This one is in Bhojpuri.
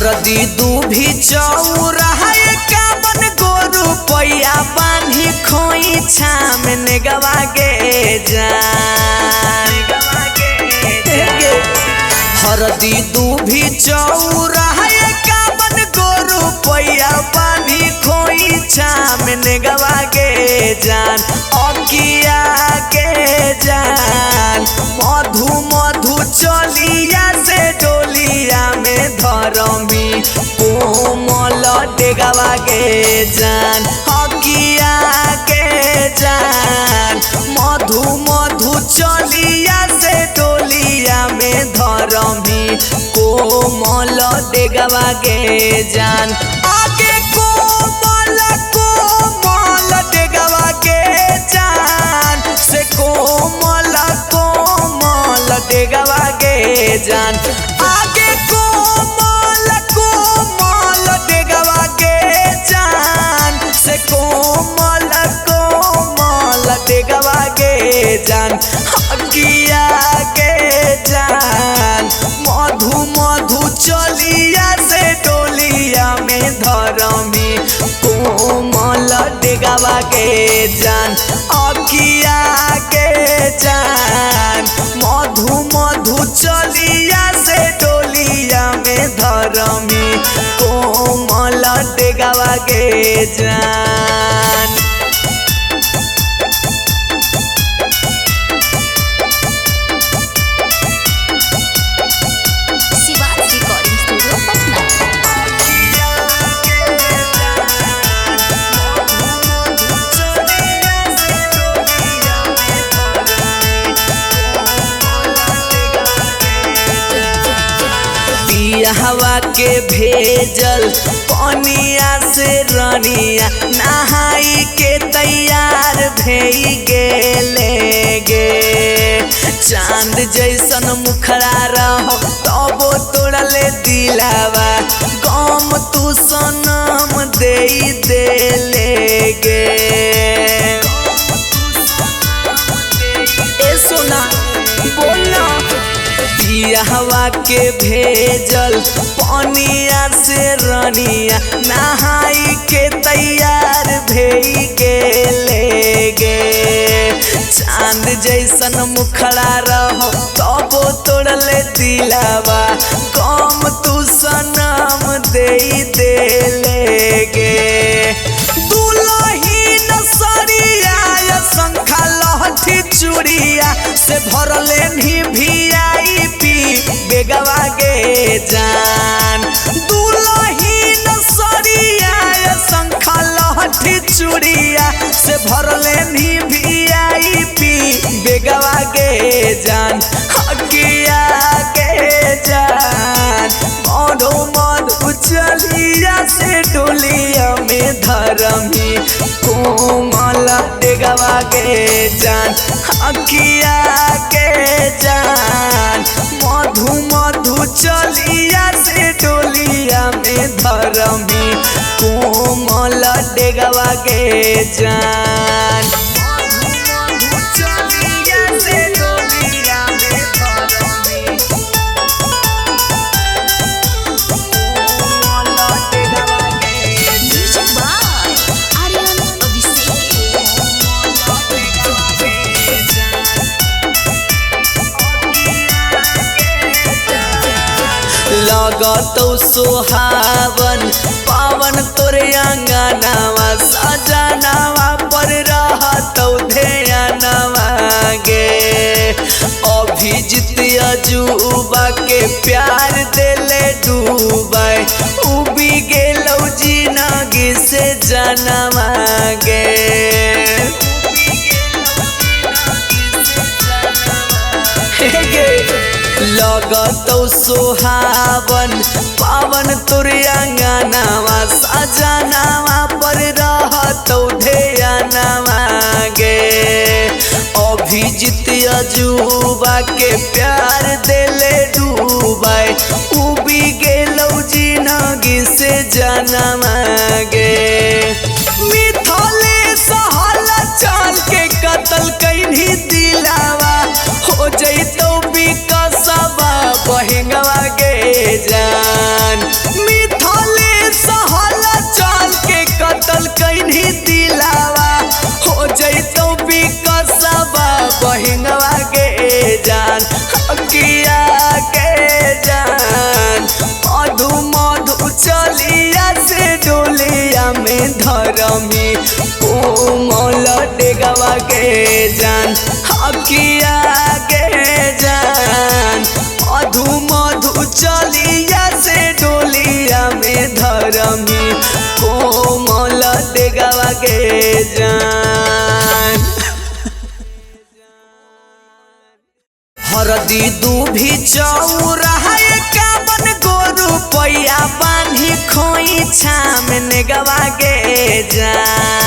हरदी दूभी चौराहा 51 गो रुपया बांधी खोई छाम नेगवा गे जान। हरदी दूभी चौराहा 51 गो रुपया बांधी खोई छाम नेगवा गे जान। अकिया के जान मधु मधु चलिया से डोलिया में धरमी कोमल डेगवा गे जान। अकिया के जान मधु मधु चलिया से डोलिया में धरमी कोमल डेगवा गे जान। आगे कोमल कोमल डेगवा गे जान से कोमल कोमल डेगवा गे जान। आगे कोमल कोमल डेगवा गे जान से कोमल कोमल डेगवा गे जान। अकिया के जान मधु मधु चलिया से डोलिया में धरमी कोमल डेगवा गे जान। अकिया के जान मधु मधु चलिया से डोलिया में धरमी कोमल डेगवा गे जान। हवा के भेजल पनिया से रनिया नहाई के तैयार भई गेले गे। चांद जैसन मुखड़ा रहो तबो तोड़ले दिलावा गम तू सनम दे देले गे। ए सोना बोलना हवा के भेजल पनिया से रनिया नहाई के तैयार भई गेले गे। चांद जैसन मुखड़ा रहो तबो तोड़ले दिलावा गम तू सनम दे देले गे। दुलहीन सरिया शंखा लहठी चूड़िया से भरले नी VIP बेगवा गे जान। दुलहीन सरिया शंखा लहठी चूड़िया से भरले नी VIP बेगवा गे जान। अकिया के जान मधु मधु चलिया से डोलिया में धरमी कोमल डेगवा गे जान। अकिया के जान मधु मधु चलिया से डोलिया में धरमी कोमल डेगवा गे जान। लगतौ सुहावन पावन तोरे अंगनावा सजनावा पर रहतौ ध्यानवा गे। अभिजीत अजूबा के प्यार देले डूबा उबी गेलौ जिंदगी से जनवा गे। लगतौ सुहावन पावन तोर अंगनावा सजनावा पर रहतौ ध्यानवा गे। अभिजीत अजूबा के प्यार देले डूबा उबी गेलौ जिंदगी से जनवा गे। मिथलेश हलचल के कत्ल कैनी दिलावा हो जैतौ विकसवा बहिंगवा गे जान। कैनी दिलावा हो जैतो बिकसबा बहिनवा के जान किया के जान मधु मधु चलिया से डोलिया में धरमी कोमल डेगवा के जान किया के जान मधु मधु चलिया से डोलिया में धरमी कोमल डेगवा के जान हरदी दूभी चौराहा कामन गोरु पैया बांधी खोई छाम नेगवा के जान।